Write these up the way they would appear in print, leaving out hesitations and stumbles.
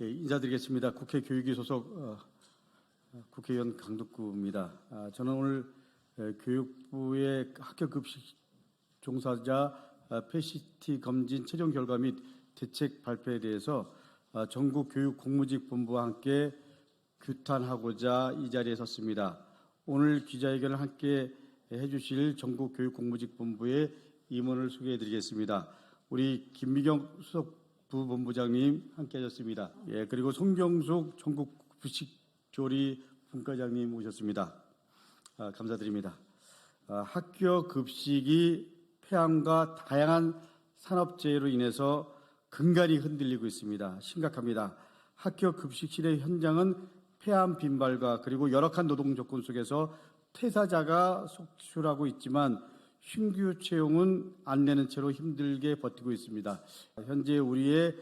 예, 인사드리겠습니다. 국회 교육위 소속 국회의원 강덕구입니다. 저는 오늘 교육부의 학교급식 종사자 패시티 검진 최종 결과 및 대책 발표에 대해서 전국 교육공무직본부와 함께 규탄하고자 이 자리에 섰습니다. 오늘 기자회견을 함께 해주실 전국 교육공무직본부의 임원을 소개해드리겠습니다. 우리 김미경 수석 부본부장님 함께하셨습니다. 예, 그리고 송경숙 전국 급식조리 분과장님 오셨습니다. 감사드립니다. 학교 급식이 폐암과 다양한 산업재해로 인해서 근간이 흔들리고 있습니다. 심각합니다. 학교 급식실의 현장은 폐암 빈발과 그리고 열악한 노동 조건 속에서 퇴사자가 속출하고 있지만 신규 채용은 안 되는 채로 힘들게 버티고 있습니다. 현재 우리의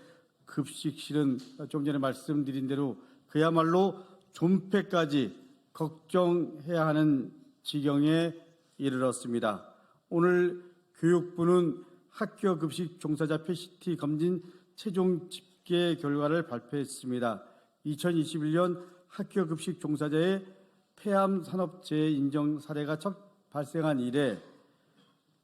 급식실은 좀 전에 말씀드린 대로 그야말로 존폐까지 걱정해야 하는 지경에 이르렀습니다. 오늘 교육부는 학교 급식 종사자 패시티 검진 최종 집계 결과를 발표했습니다. 2021년 학교 급식 종사자의 폐암 산업재해 인정 사례가 첫 발생한 이래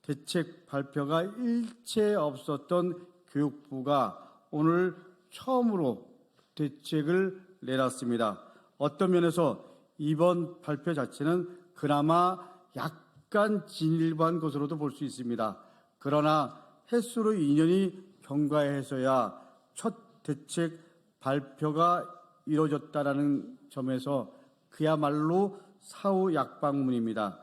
대책 발표가 일체 없었던 교육부가 오늘 처음으로 대책을 내놨습니다. 어떤 면에서 이번 발표 자체는 그나마 약간 진일보한 것으로도 볼 수 있습니다. 그러나 횟수로 2년이 경과해서야 첫 대책 발표가 이루어졌다는 점에서 그야말로 사후 약방문입니다.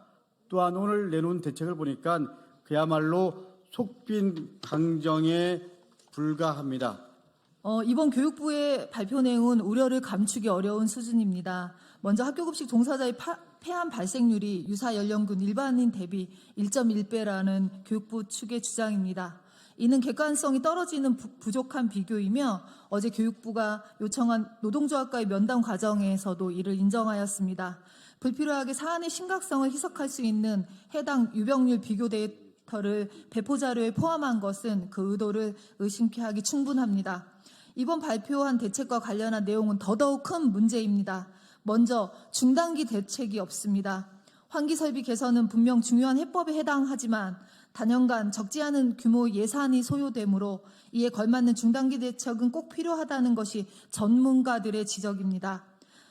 또한 오늘 내놓은 대책을 보니까 그야말로 속빈 강정에 불과합니다. 이번 교육부의 발표 내용은 우려를 감추기 어려운 수준입니다. 먼저 학교급식 종사자의 폐암 발생률이 유사 연령군 일반인 대비 1.1배라는 교육부 측의 주장입니다. 이는 객관성이 떨어지는 부족한 비교이며 어제 교육부가 요청한 노동조합과의 면담 과정에서도 이를 인정하였습니다. 불필요하게 사안의 심각성을 희석할 수 있는 해당 유병률 비교 데이터를 배포 자료에 포함한 것은 그 의도를 의심케 하기 충분합니다. 이번 발표한 대책과 관련한 내용은 더더욱 큰 문제입니다. 먼저 중단기 대책이 없습니다. 환기 설비 개선은 분명 중요한 해법에 해당하지만 단연간 적지 않은 규모 예산이 소요되므로 이에 걸맞는 중단기 대책은 꼭 필요하다는 것이 전문가들의 지적입니다.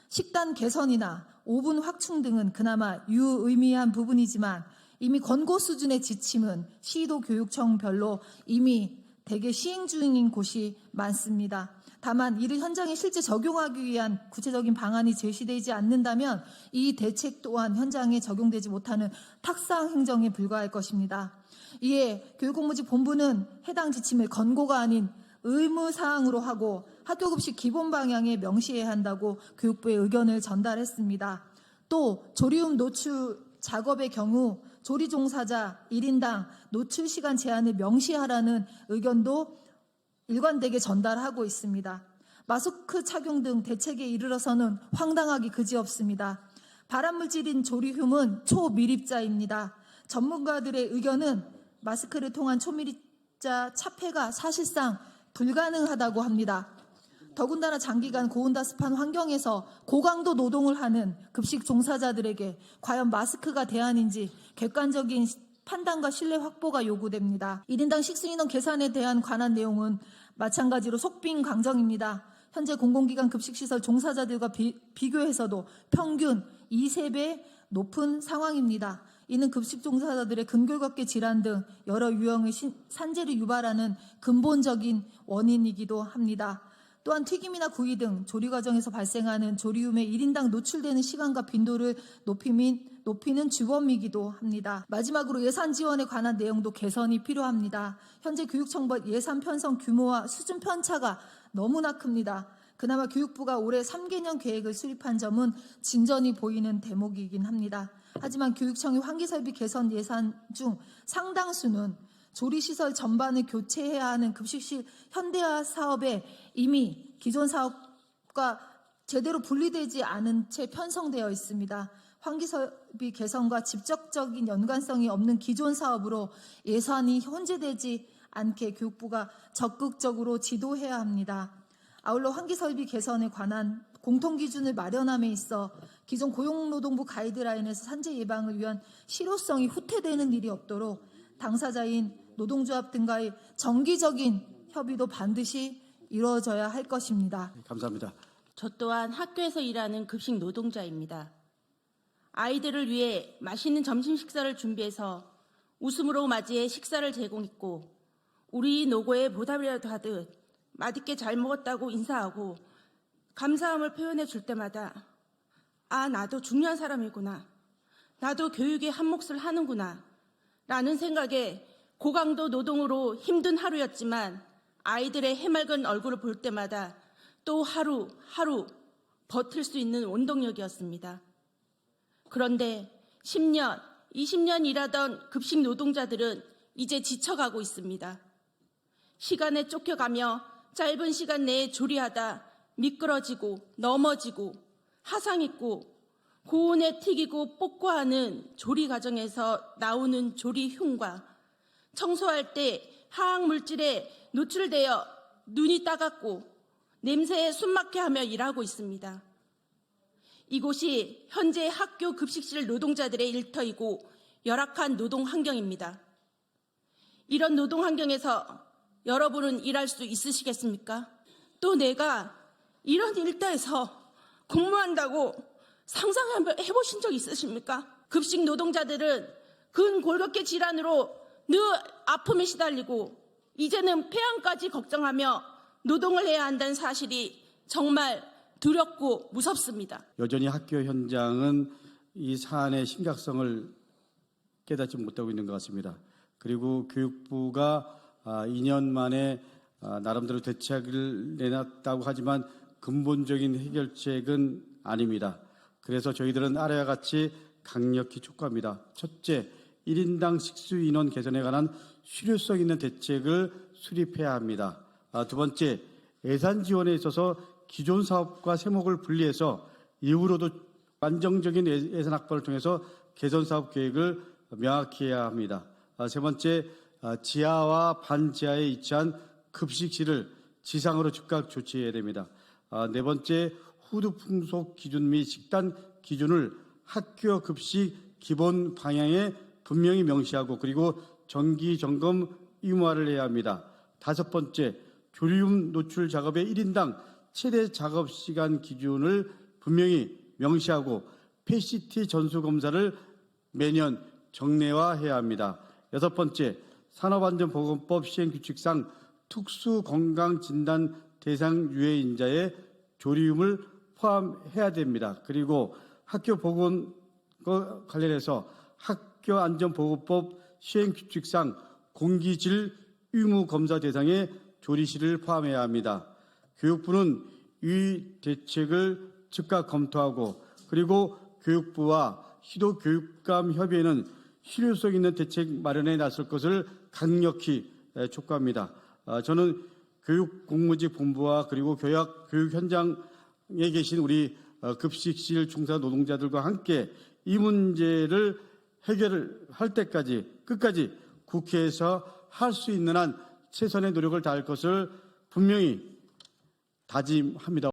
식단 개선이나 오분 확충 등은 그나마 유의미한 부분이지만 이미 권고 수준의 지침은 시도 교육청별로 이미 대개 시행 중인 곳이 많습니다. 다만 이를 현장에 실제 적용하기 위한 구체적인 방안이 제시되지 않는다면 이 대책 또한 현장에 적용되지 못하는 탁상 행정에 불과할 것입니다. 이에 교육공무직본부는 해당 지침을 권고가 아닌 의무사항으로 하고 학교급식 기본 방향에 명시해야 한다고 교육부의 의견을 전달했습니다. 또 조리움 노출 작업의 경우 조리 종사자 1인당 노출 시간 제한을 명시하라는 의견도 일관되게 전달하고 있습니다. 마스크 착용 등 대책에 이르러서는 황당하기 그지없습니다. 발암물질인 조리흉은 초밀입자입니다. 전문가들의 의견은 마스크를 통한 초밀입자 차폐가 사실상 불가능하다고 합니다. 더군다나 장기간 고온다습한 환경에서 고강도 노동을 하는 급식 종사자들에게 과연 마스크가 대안인지 객관적인 판단과 신뢰 확보가 요구됩니다. 1인당 식수인원 계산에 대한 관한 내용은 마찬가지로 속빈 강정입니다. 현재 공공기관 급식시설 종사자들과 비교해서도 평균 2~3배 높은 상황입니다. 이는 급식 종사자들의 근골격계 질환 등 여러 유형의 산재를 유발하는 근본적인 원인이기도 합니다. 또한 튀김이나 구이 등 조리 과정에서 발생하는 조리움에 1인당 노출되는 시간과 빈도를 높이는 주범이기도 합니다. 마지막으로 예산 지원에 관한 내용도 개선이 필요합니다. 현재 교육청법 예산 편성 규모와 수준 편차가 너무나 큽니다. 그나마 교육부가 올해 3개년 계획을 수립한 점은 진전이 보이는 대목이긴 합니다. 하지만 교육청의 환기설비 개선 예산 중 상당수는 조리시설 전반을 교체해야 하는 급식실 현대화 사업에 이미 기존 사업과 제대로 분리되지 않은 채 편성되어 있습니다. 환기설비 개선과 직접적인 연관성이 없는 기존 사업으로 예산이 혼재되지 않게 교육부가 적극적으로 지도해야 합니다. 아울러 환기설비 개선에 관한 공통기준을 마련함에 있어 기존 고용노동부 가이드라인에서 산재 예방을 위한 실효성이 후퇴되는 일이 없도록 당사자인 노동조합 등과의 정기적인 협의도 반드시 이루어져야 할 것입니다. 감사합니다. 저 또한 학교에서 일하는 급식 노동자입니다. 아이들을 위해 맛있는 점심 식사를 준비해서 웃음으로 맞이해 식사를 제공했고 우리 노고에 보답이라도 하듯 맛있게 잘 먹었다고 인사하고 감사함을 표현해 줄 때마다 아, 나도 중요한 사람이구나. 나도 교육에 한 몫을 하는구나. 라는 생각에 고강도 노동으로 힘든 하루였지만 아이들의 해맑은 얼굴을 볼 때마다 또 하루 버틸 수 있는 원동력이었습니다. 그런데 10년, 20년 일하던 급식 노동자들은 이제 지쳐가고 있습니다. 시간에 쫓겨가며 짧은 시간 내에 조리하다 미끄러지고 넘어지고 화상 입고 고온에 튀기고 볶고하는 조리 과정에서 나오는 조리 흉과 청소할 때 화학 물질에 노출되어 눈이 따갑고 냄새에 숨막혀 하며 일하고 있습니다. 이곳이 현재 학교 급식실 노동자들의 일터이고 열악한 노동 환경입니다. 이런 노동 환경에서 여러분은 일할 수 있으시겠습니까? 또 내가 이런 일터에서 근무한다고 상상해보신 적 있으십니까? 급식 노동자들은 근골격계 질환으로 늘 아픔에 시달리고 이제는 폐암까지 걱정하며 노동을 해야 한다는 사실이 정말 두렵고 무섭습니다. 여전히 학교 현장은 이 사안의 심각성을 깨닫지 못하고 있는 것 같습니다. 그리고 교육부가 2년 만에 나름대로 대책을 내놨다고 하지만 근본적인 해결책은 아닙니다. 그래서 저희들은 아래와 같이 강력히 촉구합니다. 첫째, 1인당 식수 인원 개선에 관한 실효성 있는 대책을 수립해야 합니다. 두 번째, 예산 지원에 있어서 기존 사업과 세목을 분리해서 이후로도 안정적인 예산 확보를 통해서 개선 사업 계획을 명확히 해야 합니다. 세 번째, 지하와 반지하에 위치한 급식실을 지상으로 즉각 조치해야 됩니다. 네 번째, 후드 풍속 기준 및 식단 기준을 학교 급식 기본 방향에 분명히 명시하고 그리고 정기 점검 의무화를 해야 합니다. 다섯 번째, 조리움 노출 작업의 1인당 최대 작업 시간 기준을 분명히 명시하고 PCT 전수 검사를 매년 정례화해야 합니다. 여섯 번째, 산업안전보건법 시행규칙상 특수건강진단 대상 유해인자의 조리움을 포함해야 됩니다. 그리고 학교 보건과 관련해서 학교안전보건법 시행규칙상 공기질 의무검사 대상에 조리실을 포함해야 합니다. 교육부는 이 대책을 즉각 검토하고 그리고 교육부와 시도교육감 협의회는 실효성 있는 대책 마련에 나설 것을 강력히 촉구합니다. 저는 교육공무직 본부와 그리고 교육 현장에 계신 우리 급식실 종사 노동자들과 함께 이 문제를 해결할 때까지 끝까지 국회에서 할 수 있는 한 최선의 노력을 다할 것을 분명히 다짐합니다.